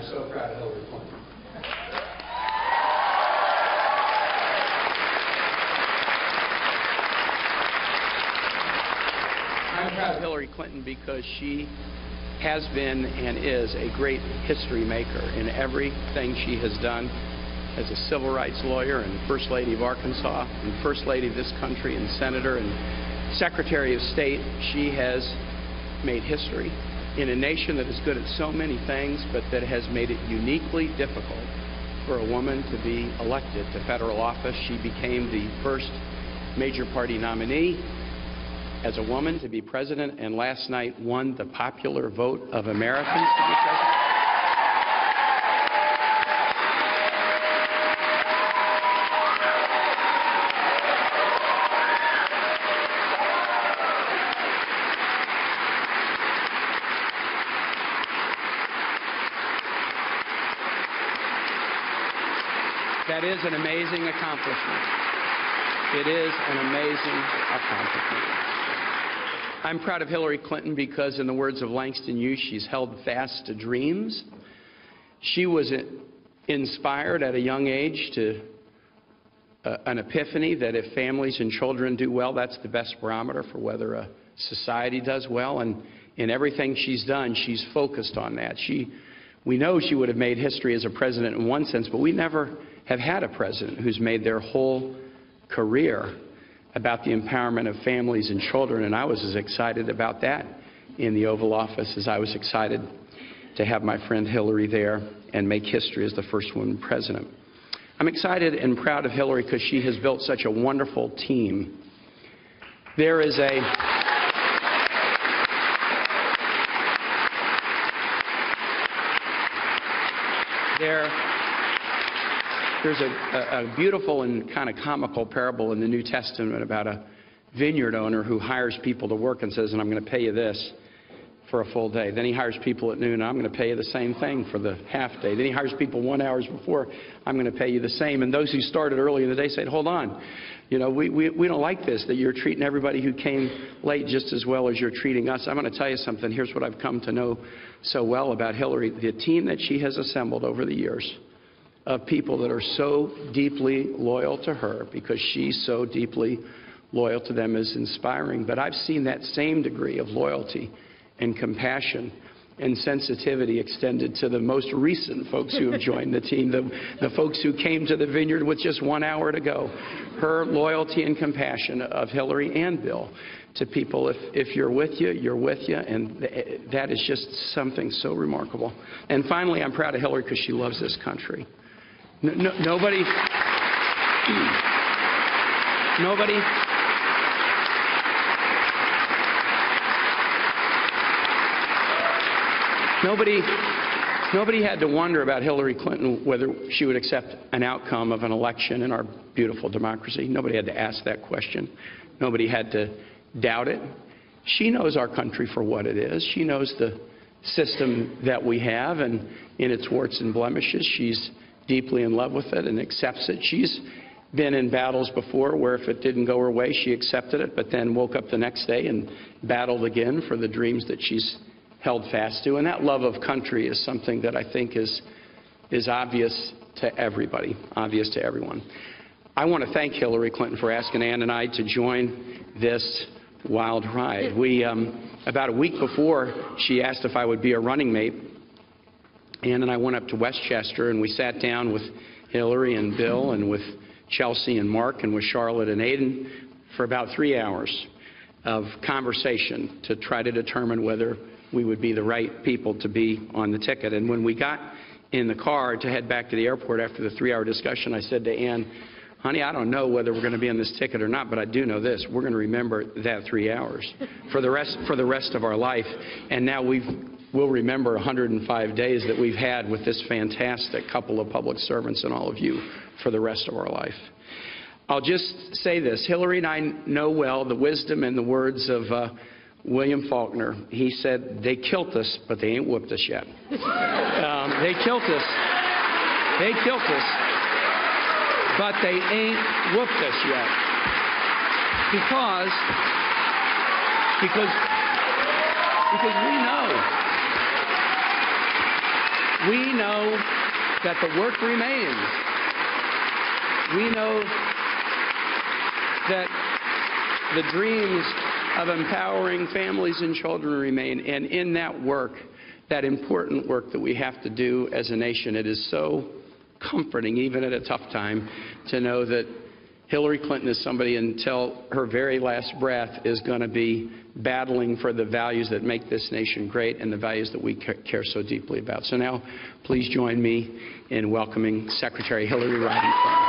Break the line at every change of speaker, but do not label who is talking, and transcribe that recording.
are so proud of Hillary Clinton. I'm proud of Hillary Clinton because she has been and is a great history maker in everything she has done as a civil rights lawyer and First Lady of Arkansas and First Lady of this country and Senator and Secretary of State. She has made history in a nation that is good at so many things, but that has made it uniquely difficult for a woman to be elected to federal office. She became the first major party nominee as a woman to be president, and last night won the popular vote of Americans to be president. That is an amazing accomplishment. It is an amazing accomplishment. I'm proud of Hillary Clinton because, in the words of Langston Hughes, she's held fast to dreams. She was inspired at a young age to an epiphany that if families and children do well, that's the best barometer for whether a society does well. And in everything she's done, she's focused on that. We know she would have made history as a president in one sense, but we never have had a president who's made their whole career about the empowerment of families and children, and I was as excited about that in the Oval Office as I was excited to have my friend Hillary there and make history as the first woman president. I'm excited and proud of Hillary because she has built such a wonderful team. There's a beautiful and kind of comical parable in the New Testament about a vineyard owner who hires people to work and says, and I'm going to pay you this for a full day. Then he hires people at noon, and I'm going to pay you the same thing for the half day. Then he hires people 1 hour before, I'm going to pay you the same. And those who started early in the day said, hold on, you know, we don't like this, that you're treating everybody who came late just as well as you're treating us. I'm going to tell you something. Here's what I've come to know so well about Hillary. The team that she has assembled over the years of people that are so deeply loyal to her because she's so deeply loyal to them is inspiring. But I've seen that same degree of loyalty and compassion and sensitivity extended to the most recent folks who have joined the team, the folks who came to the vineyard with just 1 hour to go. Her loyalty and compassion of Hillary and Bill to people, if you're with you, you're with you, and that is just something so remarkable. And finally, I'm proud of Hillary because she loves this country. Nobody had to wonder about Hillary Clinton whether she would accept an outcome of an election in our beautiful democracy. Nobody had to ask that question. Nobody had to doubt it. She knows our country for what it is. She knows the system that we have, and in its warts and blemishes, she's deeply in love with it and accepts it. She's been in battles before where if it didn't go her way, she accepted it, but then woke up the next day and battled again for the dreams that she's held fast to. And that love of country is something that I think is obvious to everybody, obvious to everyone. I want to thank Hillary Clinton for asking Ann and I to join this wild ride. About a week before she asked if I would be a running mate, Ann and I went up to Westchester and we sat down with Hillary and Bill and with Chelsea and Mark and with Charlotte and Aiden for about 3 hours of conversation to try to determine whether we would be the right people to be on the ticket. And when we got in the car to head back to the airport after the 3-hour discussion, I said to Ann, honey, I don't know whether we're going to be on this ticket or not, but I do know this. We're going to remember that 3 hours for the rest of our life. And now we'll remember 105 days that we've had with this fantastic couple of public servants and all of you for the rest of our life. I'll just say this. Hillary and I know well the wisdom and the words of William Faulkner. He said, they kilt us, but they ain't whooped us yet. They kilt us, but they ain't whooped us yet. Because we know We know that the work remains. We know that the dreams of empowering families and children remain. And in that work, that important work that we have to do as a nation, it is so comforting, even at a tough time, to know that Hillary Clinton is somebody until her very last breath is going to be battling for the values that make this nation great and the values that we care so deeply about. So now, please join me in welcoming Secretary Hillary Rodham.